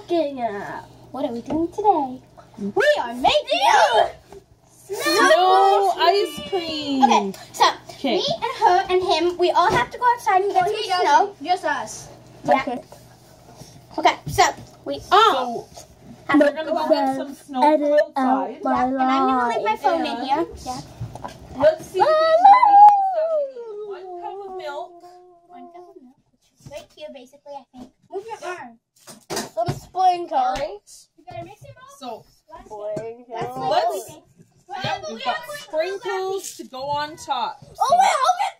making? What are we doing today? We are making snow ice cream. Okay, so me and her and him, we all have to go outside and get some snow. Just us. Yeah. Okay, so we all have We're to gonna go go get some snow from outside. Yeah, and I'm gonna leave my phone in here. Yeah. Let's see the ingredients that we need. 1 cup of milk. 1 cup of milk, which is right here, basically, I think. Move your arm. Some sprinkles. All right. You gotta mix it all. So That's let's. Yep, we've got sprinkles to go on top. Oh wait, hold it!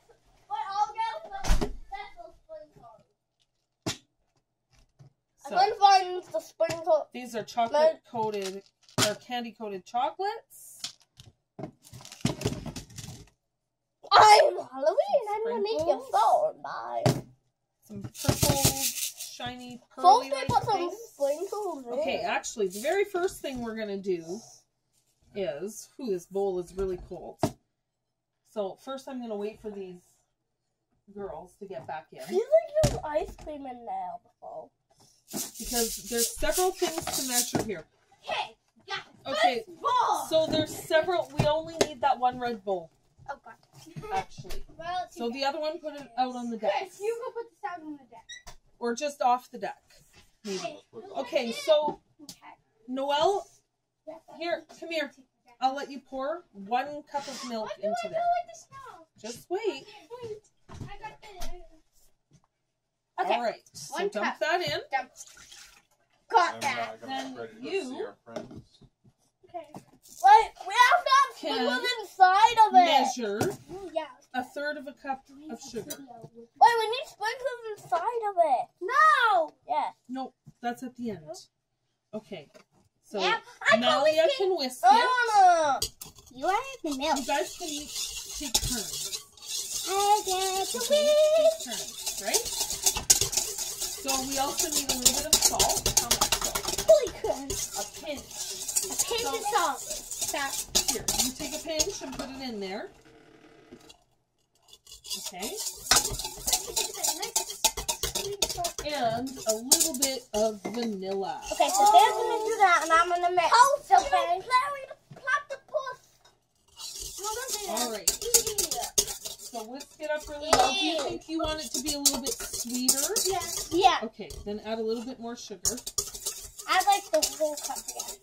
I'm going to find the sprinkle. These are chocolate coated or candy coated chocolates. I'm Halloween. I'm gonna make your phone. Bye. Some purple, shiny, Supposed pearly to like put some things. sprinkles in. Okay, actually, the very first thing we're gonna do is, this bowl is really cold. So first, I'm gonna wait for these girls to get back in I feel like there's ice cream in there before. because there's several things to measure here. Hey, yeah. Okay, Ball. so there's several. We only need that one red bowl, Oh god. actually. Well, So the other one, put it out on the deck, Chris, you go put this out on the deck. or just off the deck, maybe. Okay, so Noelle, here, come here. I'll let you pour 1 cup of milk into there. Like the snow. Just wait. I got this. Okay. All right. So 1 dump cup. that in. Got that. Then you Okay. Wait, we have to have Can sprinkles inside of it. measure Oh, yeah. 1/3 of a cup of sugar. Wait, we need sprinkles inside of it. No. Yeah. Nope, that's at the end. Okay. So Yeah, I Malia can whisk No, it. no. You are the milk. You guys can each take turns. I get to Take whisk. turns, right? So we also need a little bit of salt. How much salt? Holy crap. A pinch. A pinch of salt. Here, you take a pinch and put it in there. Okay. And a little bit of vanilla. Okay, so they're gonna do that, and I'm gonna mix. Oh, so okay. All right. So whisk it up really well. Do you think you want it to be a little bit sweeter? Yeah. Okay, then add a little bit more sugar. I like the whole cup again.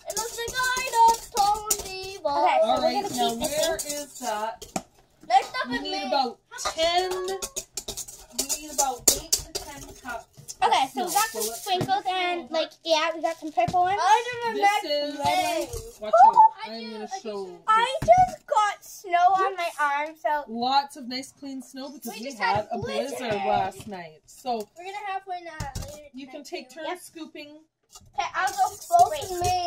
It looks like I just told me. Okay, so All we're right, gonna now keep this where in. is that? Next up We is need me. about 10. We need about 8 to 10 cups. Okay, so we got So some let's sprinkles bring this and over. we got some purple ones. This is. Watch out! I'm gonna show. I just got snow on my arm, so Lots of nice clean snow because we had a blizzard last night. So We're gonna have one later. you can take turns scooping. okay, I'll go close to me.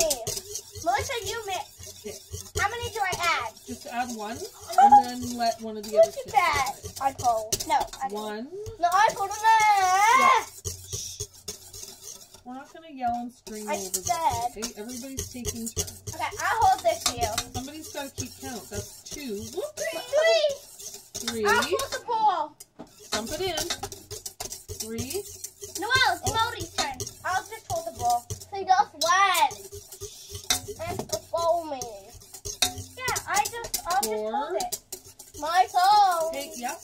Melissa, you mix. Okay. How many do I add? Just add 1 and then let one of the other Look at kids. that. I told. No, I told. 1. No, I told him that. We're not gonna yell and scream I over this. said. Okay, everybody's taking turns. Okay, I'll hold this for you. Somebody's gotta keep count. That's 2, 3. 3. I'll hold the ball. Dump it in. 3. Noelle, it's Mody's turn. I'll just hold the ball. He just wet. That's the foamy. Yeah, I'll just 4. hold it. My phone. Okay, yep.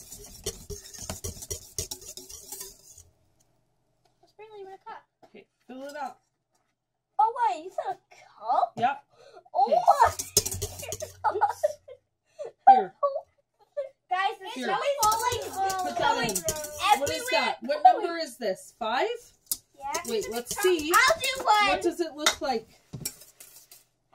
Sprinkle you in a cup. Okay, fill it up. Oh wait, you said a cup? Yep. Oh Okay. my. Here. Guys, it's Here. really falling. Put that in. What is that? What number is this? 5? Yeah. Wait, let's see. I'll do one. What does it look like?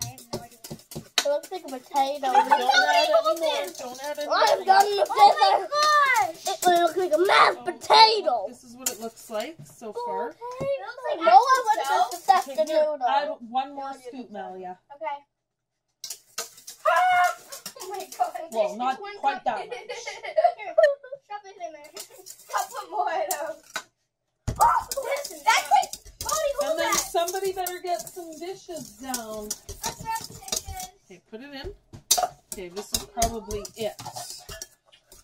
I have no idea. It looks like a potato. Don't add any more. Don't add any I'm more. done with this. Oh my gosh! It looks like a mashed potato. This is what it looks like so far. It looks like no one wants us to stuff Okay, the here, noodle. add 1 more scoop, Malia. Okay. Oh my god. Well, not quite that much. Here, shove it in there. Couple more though. Oh, that's it. Cody, And hold then that. somebody better get some dishes down. Let's grab the dishes. Okay, put it in. Okay, this is probably it.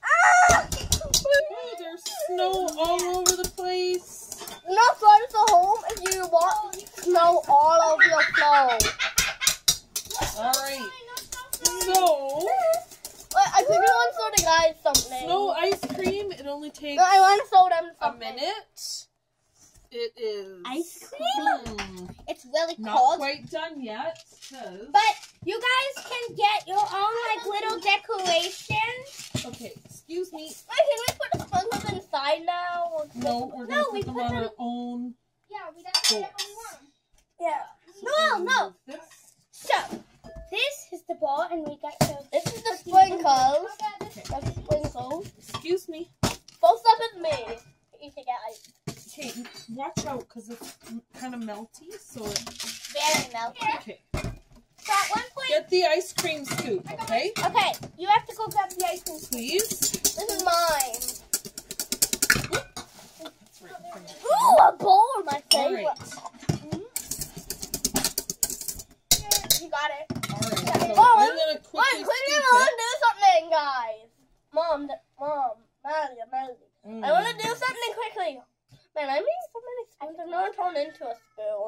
Ah! Oh, there's snow all over the place. want to show them a something. minute. It is Ice cream. It's really not cold. quite done yet. 'Cause- But you guys can get your own like little decorations. okay, excuse me. Wait, can we put the sprinkles inside now? No, we're gonna put them on our own. Yeah, we got to get it when we want 'em. Yeah. So No, we no. move this. So, this is the ball, and we got the... This is the sprinkles. That's the sprinkles. Excuse me. Both up with me. You should get like Okay, watch out because it's kind of melty. So very melty. okay, So at one point... get the ice cream scoop. Okay, Okay, you have to go grab the ice cream. please. This is mine. That's right in front of you. Ooh, a bowl, my All favorite. right. You got it. All right. So Mom, I'm gonna quickly Wait, quickly, scoop I want it. to do something, guys. Mom, Maddie. Mm. I want to do something quickly. Man, I made so many spoons. I'm going to turn into a spoon.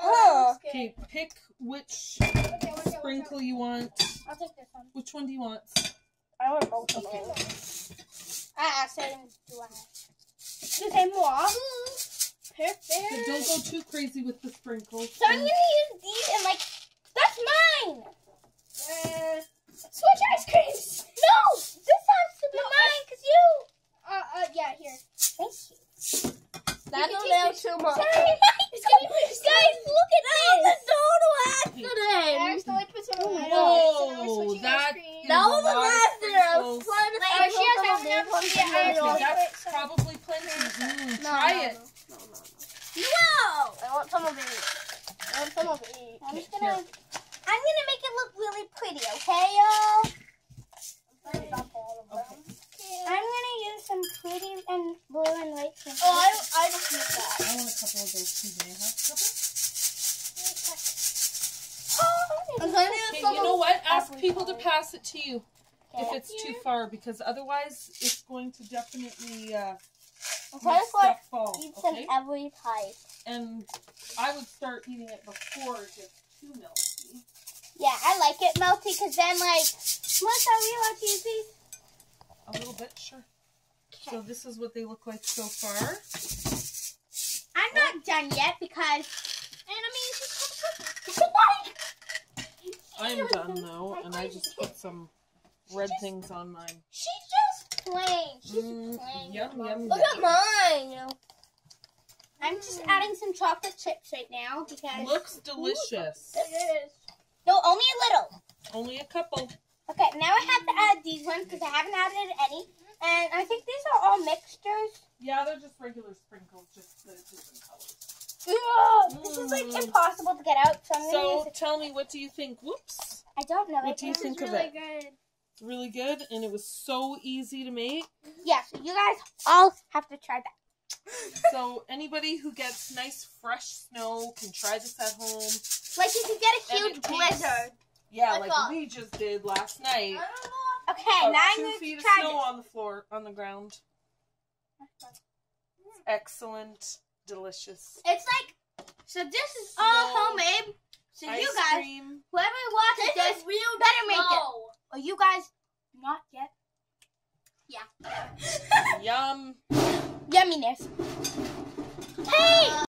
Oh. Okay, pick which Okay, watch out. sprinkle you want. I'll take this one. Which one do you want? I want both of Okay. them. Same do I. The same one. Perfect. But don't go too crazy with the sprinkles. So I'm going to use these and like, that's mine. Switch ice creams. No, this has to be mine because you. Yeah, here. Thank you. That's You a can little take too much. Guys, look at this. That's a total accident. I accidentally put some on my Whoa, nose. So now we're switching that ice cream. is That a was an lot of accident. I was sprinkles. trying to Like, say she has some of to have these ones enough- are yeah, yours. Okay, that's probably plenty. Try it. No! I want some of these. I want some of these. I'm Okay, just gonna. here. I'm gonna make it look really pretty, okay, y'all? Okay. I'm gonna use some pretty and blue and white. I just use that. I want a couple of those too. May I have a couple? I'm gonna use Okay, some you know of what? Ask every people to color. pass it to you if Okay. it's too far, because otherwise it's going to definitely I'm make trying to stuff fall. eat some Okay, every type. and I would start eating it before it gets too melty. Yeah, I like it melty because then, like, what are we allowed to use these? A little bit, sure. So this is what they look like so far. I'm not done yet because. I'm done though, and I just put some red things on mine. She's just plain. She's Mm, plain. yum, yum, Look yum. at mine. I'm just adding some chocolate chips right now because. Looks delicious. It is. No, only a little. Only a couple. Okay, now I have to add these ones because I haven't added any. And I think these are all mixtures. Yeah, they're just regular sprinkles, just the different colors. Ugh, this is like impossible to get out, so I'm gonna use So it. tell me, what do you think? Whoops. I don't know. What do you This think is of really it? good. It's really good, and it was so easy to make. Yeah, so you guys all have to try that. So anybody who gets nice fresh snow can try this at home. Like you could get a And huge it tastes- blizzard. Yeah, Like like what? we just did last night. Okay, About now I'm 2 going feet to of try snow this. on the floor, on the ground. Excellent, delicious. It's like, so this is all Snow, homemade. So Ice you guys, cream. whoever watches this, better make it. Or you guys, not yet. Yeah. Yum. Yumminess. Hey!